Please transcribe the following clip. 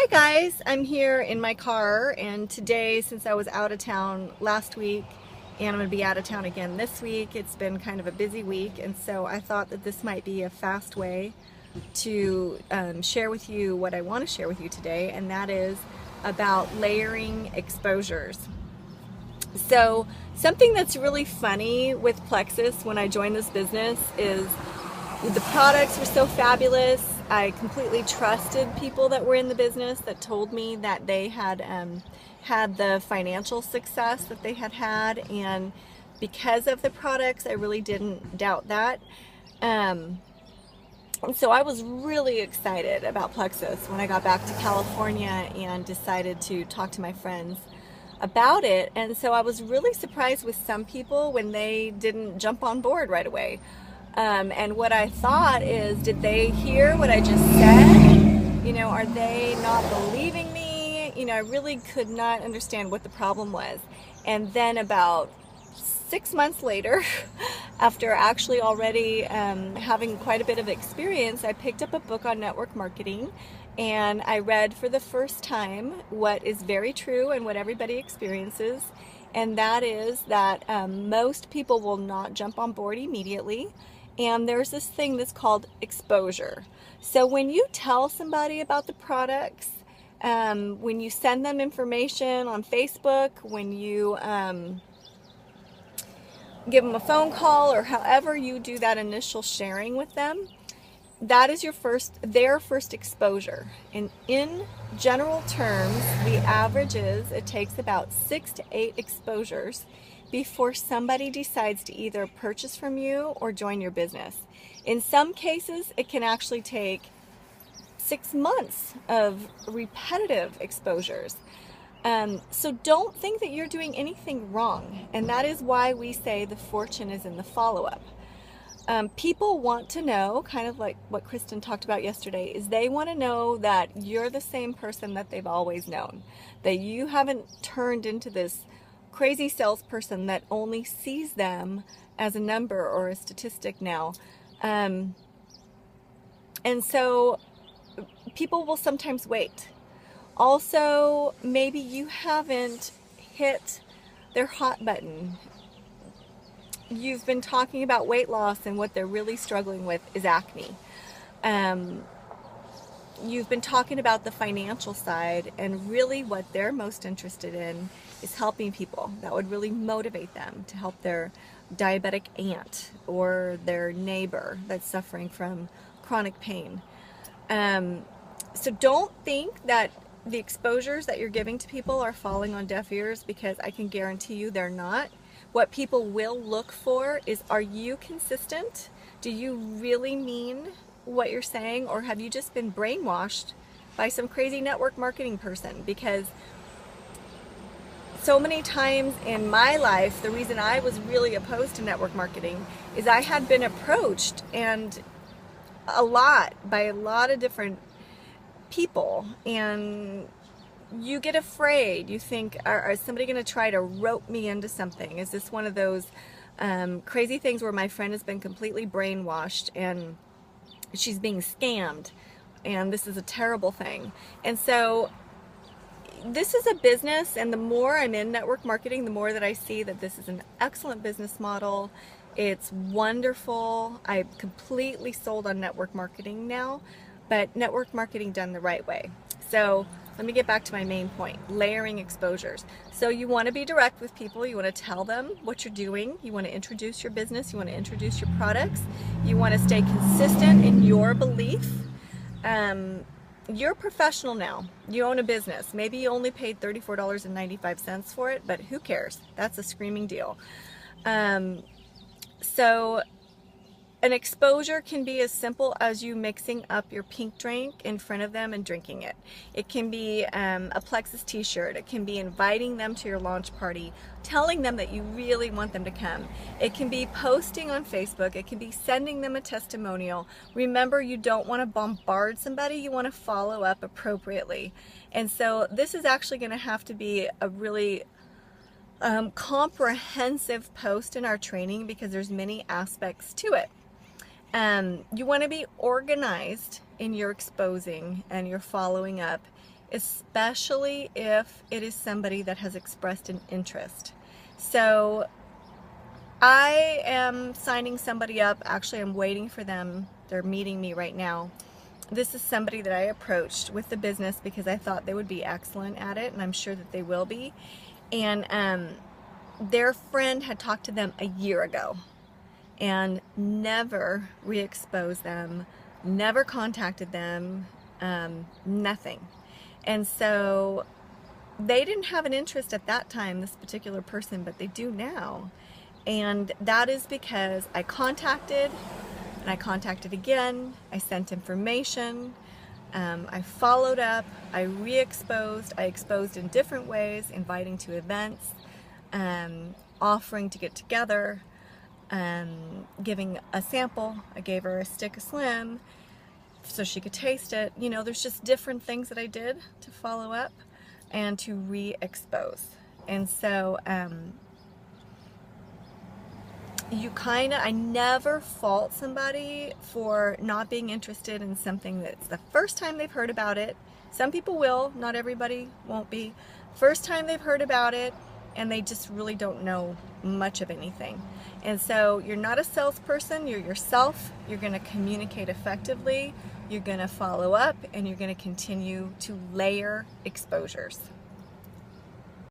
Hi guys, I'm here in my car, and today, since I was out of town last week and I'm going to be out of town again this week, it's been kind of a busy week, and so I thought that this might be a fast way to share with you what I want to share with you today, and that is about layering exposures. So something that's really funny with Plexus when I joined this business is the products were so fabulous. I completely trusted people that were in the business that told me that they had had the financial success that they had had, and because of the products, I really didn't doubt that. And so I was really excited about Plexus when I got back to California and decided to talk to my friends about it. And so I was really surprised with some people when they didn't jump on board right away. And what I thought is, did they hear what I just said? Are they not believing me? I really could not understand what the problem was. And then about 6 months later, after actually already having quite a bit of experience, I picked up a book on network marketing, and I read for the first time what is very true and what everybody experiences, and that is that most people will not jump on board immediately. And there's this thing that's called exposure. So when you tell somebody about the products, when you send them information on Facebook, when you give them a phone call, or however you do that initial sharing with them, that is their first exposure. And in general terms, the average is it takes about 6 to 8 exposures before somebody decides to either purchase from you or join your business. In some cases, it can actually take 6 months of repetitive exposures. So don't think that you're doing anything wrong, and that is why we say the fortune is in the follow-up. People want to know, kind of like what Kristen talked about yesterday, is they want to know that you're the same person that they've always known, that you haven't turned into this crazy salesperson that only sees them as a number or a statistic now. And so people will sometimes wait. Also, maybe you haven't hit their hot button. You've been talking about weight loss, and what they're really struggling with is acne. You've been talking about the financial side, and really what they're most interested in is helping people. That would really motivate them to help their diabetic aunt or their neighbor that's suffering from chronic pain. So don't think that the exposures that you're giving to people are falling on deaf ears, because I can guarantee you they're not. What people will look for is, are you consistent? Do you really mean what you're saying, or have you just been brainwashed by some crazy network marketing person? Because so many times in my life, the reason I was really opposed to network marketing is I had been approached and by a lot of different people, and you get afraid. You think, is somebody going to try to rope me into something? Is this one of those crazy things where my friend has been completely brainwashed and she's being scammed, and this is a terrible thing? And so this is a business, and the more I'm in network marketing, the more that I see that this is an excellent business model. It's wonderful. I'm completely sold on network marketing now, but network marketing done the right way. So let me get back to my main point, layering exposures. So you want to be direct with people. You want to tell them what you're doing. You want to introduce your business. You want to introduce your products. You want to stay consistent in your belief. You're a professional now. You own a business. Maybe you only paid $34.95 for it, but who cares? That's a screaming deal. So an exposure can be as simple as you mixing up your pink drink in front of them and drinking it. It can be a Plexus t-shirt. It can be inviting them to your launch party, telling them that you really want them to come. It can be posting on Facebook. It can be sending them a testimonial. Remember, you don't want to bombard somebody. You want to follow up appropriately. And so this is actually going to have to be a really comprehensive post in our training, because there's many aspects to it. You want to be organized in your exposing and your following up especially if it is somebody that has expressed an interest. So I am signing somebody up. Actually, I'm waiting for them. They're meeting me right now. This is somebody that I approached with the business because I thought they would be excellent at it, and I'm sure that they will be. And their friend had talked to them a year ago and never re-exposed them, never contacted them, nothing. And so they didn't have an interest at that time, this particular person, but they do now. And that is because I contacted, and I contacted again, I sent information, I followed up, I re-exposed, I exposed in different ways, inviting to events, offering to get together, giving a sample. I gave her a stick of Slim so she could taste it. You know, there's just different things that I did to follow up and to re-expose. And so I never fault somebody for not being interested in something that's the first time they've heard about it. Some people will, not everybody won't be. First time they've heard about it, and they just really don't know much of anything. And so you're not a salesperson, you're yourself. You're going to communicate effectively, you're going to follow up, and you're going to continue to layer exposures.